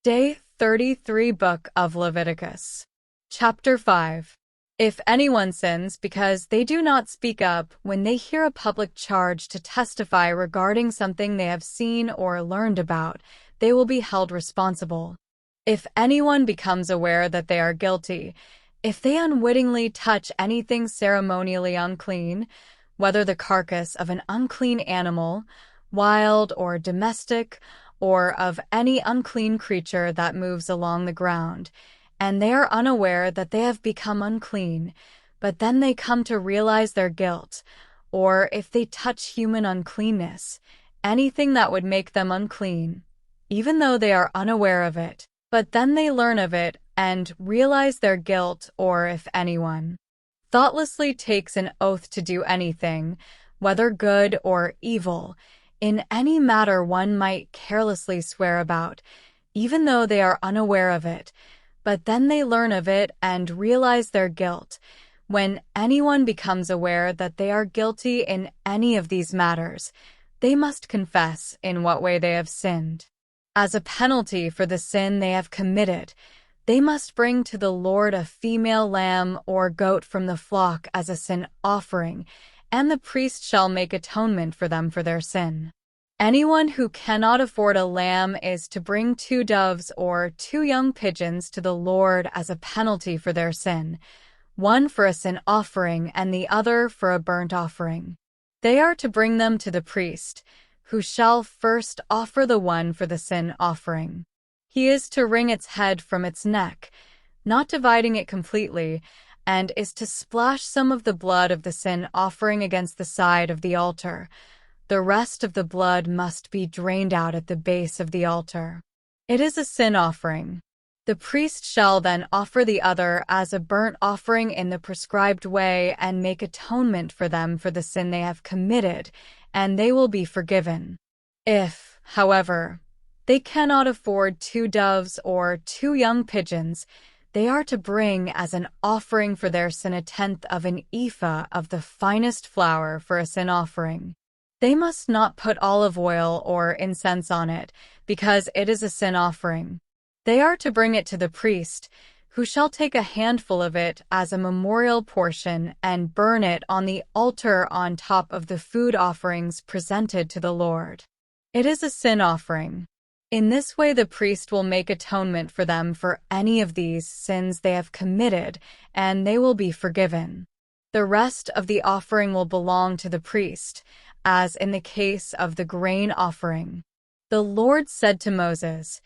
Day 33 Book of Leviticus. Chapter 5. If anyone sins because they do not speak up when they hear a public charge to testify regarding something they have seen or learned about, they will be held responsible. If anyone becomes aware that they are guilty, if they unwittingly touch anything ceremonially unclean, whether the carcass of an unclean animal, wild or domestic, or of any unclean creature that moves along the ground, and they are unaware that they have become unclean, but then they come to realize their guilt, or if they touch human uncleanness, anything that would make them unclean, even though they are unaware of it, but then they learn of it and realize their guilt, or if anyone thoughtlessly takes an oath to do anything, whether good or evil, in any matter one might carelessly swear about, even though they are unaware of it, but then they learn of it and realize their guilt. When anyone becomes aware that they are guilty in any of these matters, they must confess in what way they have sinned. As a penalty for the sin they have committed, they must bring to the Lord a female lamb or goat from the flock as a sin offering, and the priest shall make atonement for them for their sin. Anyone who cannot afford a lamb is to bring 2 doves or 2 young pigeons to the Lord as a penalty for their sin, one for a sin offering and the other for a burnt offering. They are to bring them to the priest, who shall first offer the one for the sin offering. He is to wring its head from its neck, not dividing it completely, and is to splash some of the blood of the sin offering against the side of the altar. The rest of the blood must be drained out at the base of the altar. It is a sin offering. The priest shall then offer the other as a burnt offering in the prescribed way and make atonement for them for the sin they have committed, and they will be forgiven. If, however, they cannot afford 2 doves or 2 young pigeons, they are to bring as an offering for their sin 1/10 of an ephah of the finest flour for a sin offering. They must not put olive oil or incense on it, because it is a sin offering. They are to bring it to the priest, who shall take a handful of it as a memorial portion and burn it on the altar on top of the food offerings presented to the Lord. It is a sin offering. In this way the priest will make atonement for them for any of these sins they have committed, and they will be forgiven. The rest of the offering will belong to the priest, as in the case of the grain offering. The Lord said to Moses,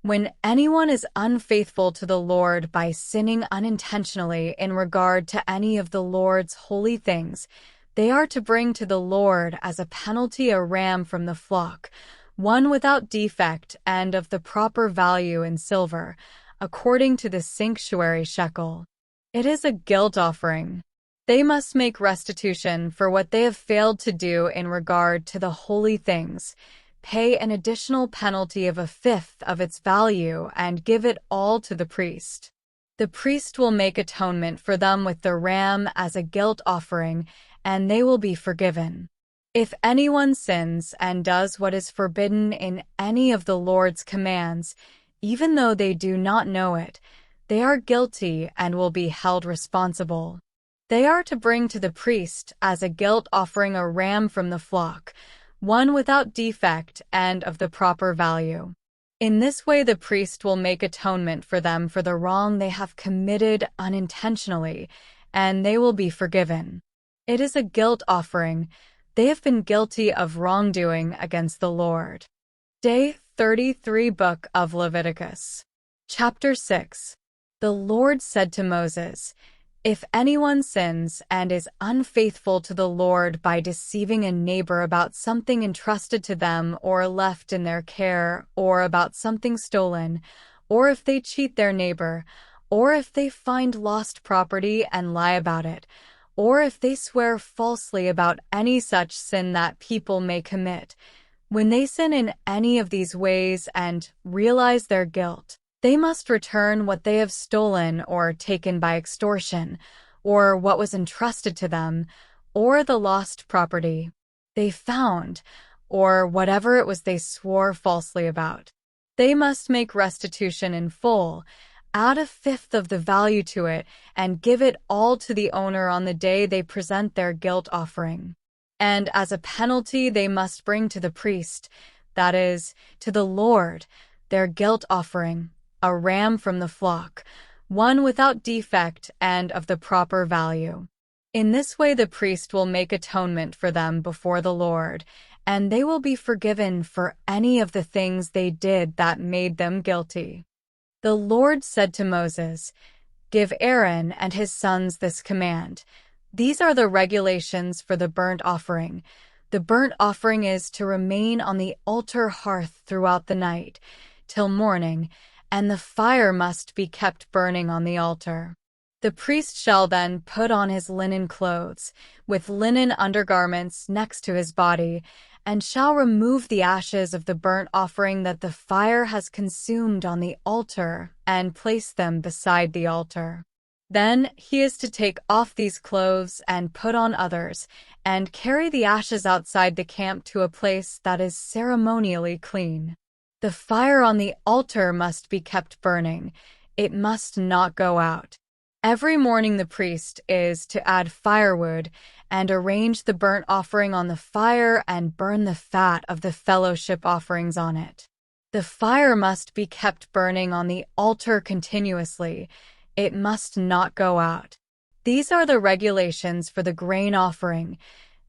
"When anyone is unfaithful to the Lord by sinning unintentionally in regard to any of the Lord's holy things, they are to bring to the Lord as a penalty a ram from the flock, one without defect and of the proper value in silver, according to the sanctuary shekel. It is a guilt offering. They must make restitution for what they have failed to do in regard to the holy things, pay an additional penalty of 1/5 of its value, and give it all to the priest. The priest will make atonement for them with the ram as a guilt offering, and they will be forgiven. If anyone sins and does what is forbidden in any of the Lord's commands, even though they do not know it, they are guilty and will be held responsible. They are to bring to the priest as a guilt offering a ram from the flock, one without defect and of the proper value. In this way the priest will make atonement for them for the wrong they have committed unintentionally, and they will be forgiven. It is a guilt offering. They have been guilty of wrongdoing against the Lord. Day 33 Book of Leviticus. Chapter 6. The Lord said to Moses, "If anyone sins and is unfaithful to the Lord by deceiving a neighbor about something entrusted to them or left in their care, or about something stolen, or if they cheat their neighbor, or if they find lost property and lie about it, or if they swear falsely about any such sin that people may commit, when they sin in any of these ways and realize their guilt, they must return what they have stolen or taken by extortion, or what was entrusted to them, or the lost property they found, or whatever it was they swore falsely about. They must make restitution in full, add a fifth of the value to it, and give it all to the owner on the day they present their guilt offering. And as a penalty, they must bring to the priest, that is, to the Lord, their guilt offering, a ram from the flock, one without defect and of the proper value. In this way the priest will make atonement for them before the Lord, and they will be forgiven for any of the things they did that made them guilty. The Lord said to Moses, "Give Aaron and his sons this command. These are the regulations for the burnt offering. The burnt offering is to remain on the altar hearth throughout the night, till morning, and the fire must be kept burning on the altar. The priest shall then put on his linen clothes, with linen undergarments next to his body, and shall remove the ashes of the burnt offering that the fire has consumed on the altar, and place them beside the altar. Then he is to take off these clothes and put on others, and carry the ashes outside the camp to a place that is ceremonially clean. The fire on the altar must be kept burning. It must not go out. Every morning the priest is to add firewood and arrange the burnt offering on the fire and burn the fat of the fellowship offerings on it. The fire must be kept burning on the altar continuously. It must not go out. These are the regulations for the grain offering.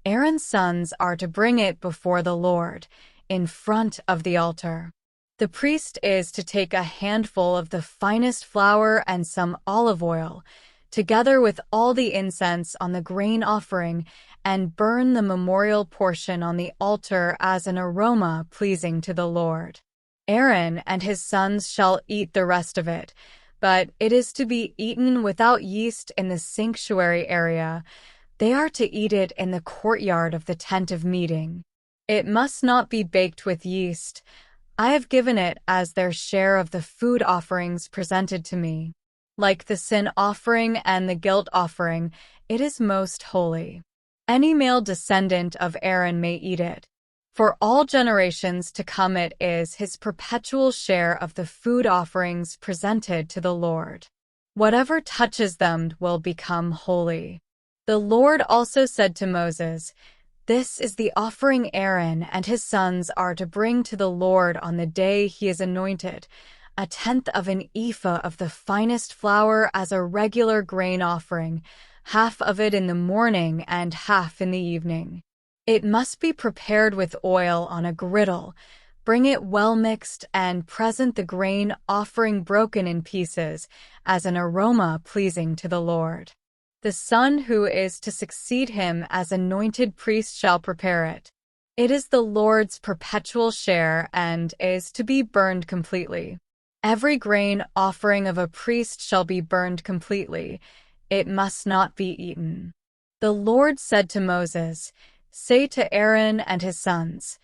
Aaron's sons are to bring it before the Lord, in front of the altar. The priest is to take a handful of the finest flour and some olive oil, together with all the incense on the grain offering, and burn the memorial portion on the altar as an aroma pleasing to the Lord. Aaron and his sons shall eat the rest of it, but it is to be eaten without yeast in the sanctuary area. They are to eat it in the courtyard of the tent of meeting. It must not be baked with yeast. I have given it as their share of the food offerings presented to me. Like the sin offering and the guilt offering, it is most holy. Any male descendant of Aaron may eat it. For all generations to come it is his perpetual share of the food offerings presented to the Lord. Whatever touches them will become holy. The Lord also said to Moses, "This is the offering Aaron and his sons are to bring to the Lord on the day he is anointed, a tenth of an ephah of the finest flour as a regular grain offering, half of it in the morning and half in the evening. It must be prepared with oil on a griddle. Bring it well mixed and present the grain offering broken in pieces as an aroma pleasing to the Lord. The son who is to succeed him as anointed priest shall prepare it. It is the Lord's perpetual share and is to be burned completely. Every grain offering of a priest shall be burned completely. It must not be eaten." The Lord said to Moses, "Say to Aaron and his sons,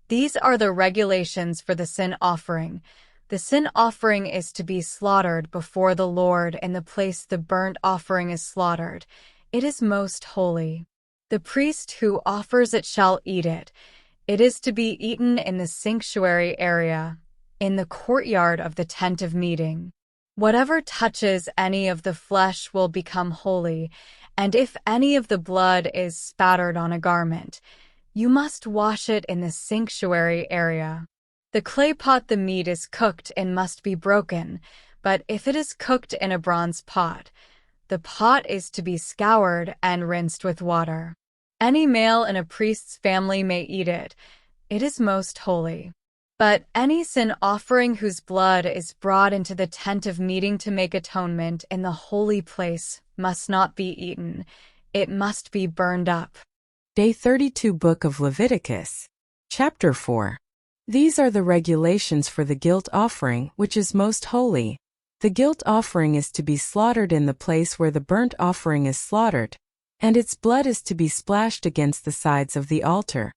these are the regulations for the sin offering. The sin offering is to be slaughtered before the Lord in the place the burnt offering is slaughtered. It is most holy. The priest who offers it shall eat it. It is to be eaten in the sanctuary area, in the courtyard of the tent of meeting. Whatever touches any of the flesh will become holy, and if any of the blood is spattered on a garment, you must wash it in the sanctuary area. The clay pot the meat is cooked in must be broken, but if it is cooked in a bronze pot, the pot is to be scoured and rinsed with water. Any male in a priest's family may eat it. It is most holy. But any sin offering whose blood is brought into the tent of meeting to make atonement in the holy place must not be eaten. It must be burned up." Day 32 Book of Leviticus. Chapter 4. These are the regulations for the guilt offering, which is most holy. The guilt offering is to be slaughtered in the place where the burnt offering is slaughtered, and its blood is to be splashed against the sides of the altar.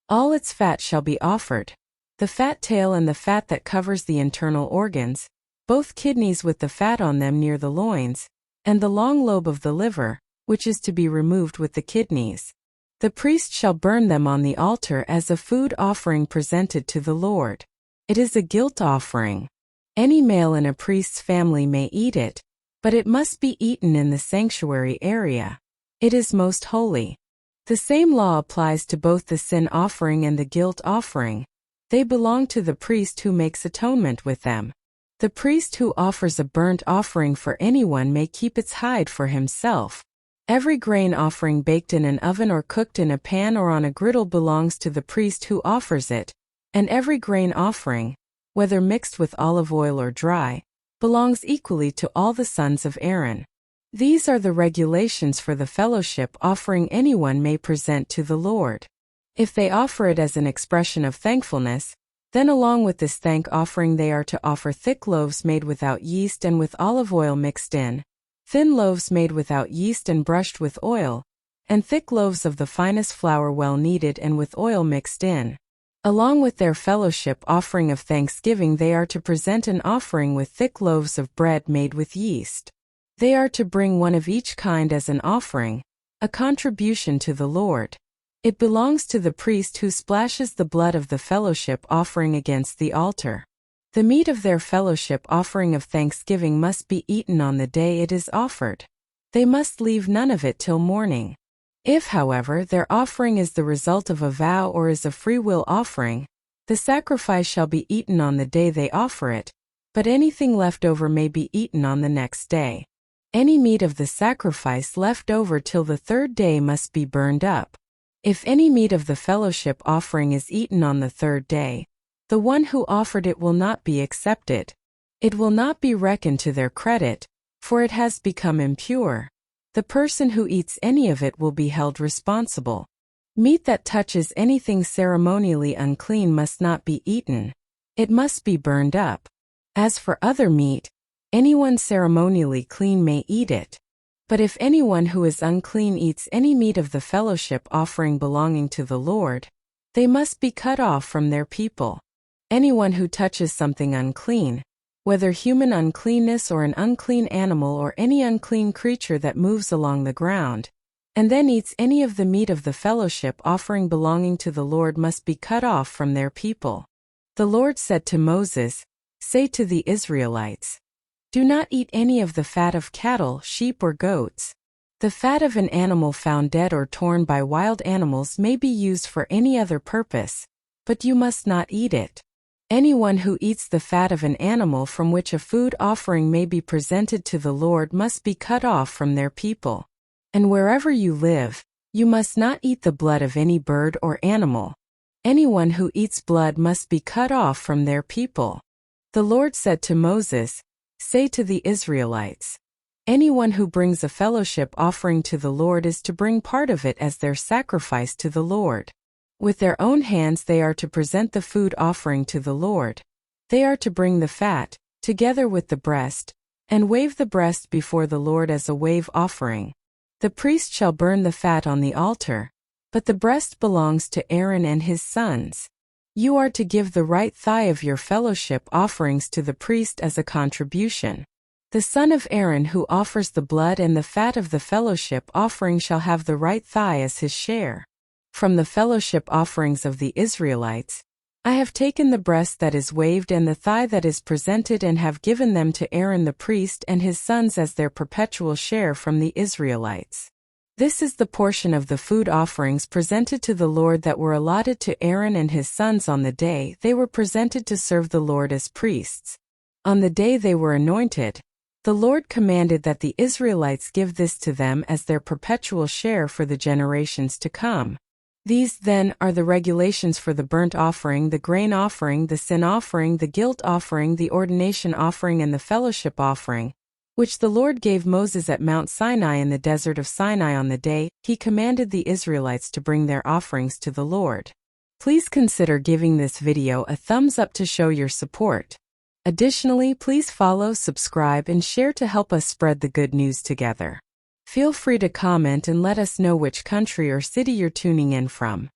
All its fat shall be offered. The fat tail and the fat that covers the internal organs, both kidneys with the fat on them near the loins, and the long lobe of the liver, which is to be removed with the kidneys. The priest shall burn them on the altar as a food offering presented to the Lord. It is a guilt offering. Any male in a priest's family may eat it, but it must be eaten in the sanctuary area. It is most holy. The same law applies to both the sin offering and the guilt offering. They belong to the priest who makes atonement with them. The priest who offers a burnt offering for anyone may keep its hide for himself. Every grain offering baked in an oven or cooked in a pan or on a griddle belongs to the priest who offers it, and every grain offering, whether mixed with olive oil or dry, belongs equally to all the sons of Aaron. These are the regulations for the fellowship offering anyone may present to the Lord. If they offer it as an expression of thankfulness, then along with this thank offering they are to offer thick loaves made without yeast and with olive oil mixed in, thin loaves made without yeast and brushed with oil, and thick loaves of the finest flour well kneaded and with oil mixed in. Along with their fellowship offering of thanksgiving they are to present an offering with thick loaves of bread made with yeast. They are to bring one of each kind as an offering, a contribution to the Lord. It belongs to the priest who splashes the blood of the fellowship offering against the altar. The meat of their fellowship offering of thanksgiving must be eaten on the day it is offered. They must leave none of it till morning. If, however, their offering is the result of a vow or is a free will offering, the sacrifice shall be eaten on the day they offer it, but anything left over may be eaten on the next day. Any meat of the sacrifice left over till the third day must be burned up. If any meat of the fellowship offering is eaten on the third day, the one who offered it will not be accepted. It will not be reckoned to their credit, for it has become impure. The person who eats any of it will be held responsible. Meat that touches anything ceremonially unclean must not be eaten. It must be burned up. As for other meat, anyone ceremonially clean may eat it. But if anyone who is unclean eats any meat of the fellowship offering belonging to the Lord, they must be cut off from their people. Anyone who touches something unclean, whether human uncleanness or an unclean animal or any unclean creature that moves along the ground, and then eats any of the meat of the fellowship offering belonging to the Lord must be cut off from their people. The Lord said to Moses, "Say to the Israelites, do not eat any of the fat of cattle, sheep or goats. The fat of an animal found dead or torn by wild animals may be used for any other purpose, but you must not eat it. Anyone who eats the fat of an animal from which a food offering may be presented to the Lord must be cut off from their people. And wherever you live, you must not eat the blood of any bird or animal. Anyone who eats blood must be cut off from their people." The Lord said to Moses, "Say to the Israelites, anyone who brings a fellowship offering to the Lord is to bring part of it as their sacrifice to the Lord. With their own hands they are to present the food offering to the Lord. They are to bring the fat, together with the breast, and wave the breast before the Lord as a wave offering. The priest shall burn the fat on the altar, but the breast belongs to Aaron and his sons. You are to give the right thigh of your fellowship offerings to the priest as a contribution. The son of Aaron who offers the blood and the fat of the fellowship offering shall have the right thigh as his share. From the fellowship offerings of the Israelites, I have taken the breast that is waved and the thigh that is presented and have given them to Aaron the priest and his sons as their perpetual share from the Israelites. This is the portion of the food offerings presented to the Lord that were allotted to Aaron and his sons on the day they were presented to serve the Lord as priests. On the day they were anointed, the Lord commanded that the Israelites give this to them as their perpetual share for the generations to come. These, then, are the regulations for the burnt offering, the grain offering, the sin offering, the guilt offering, the ordination offering, and the fellowship offering, which the Lord gave Moses at Mount Sinai in the desert of Sinai on the day he commanded the Israelites to bring their offerings to the Lord. Please consider giving this video a thumbs up to show your support. Additionally, please follow, subscribe, and share to help us spread the good news together. Feel free to comment and let us know which country or city you're tuning in from.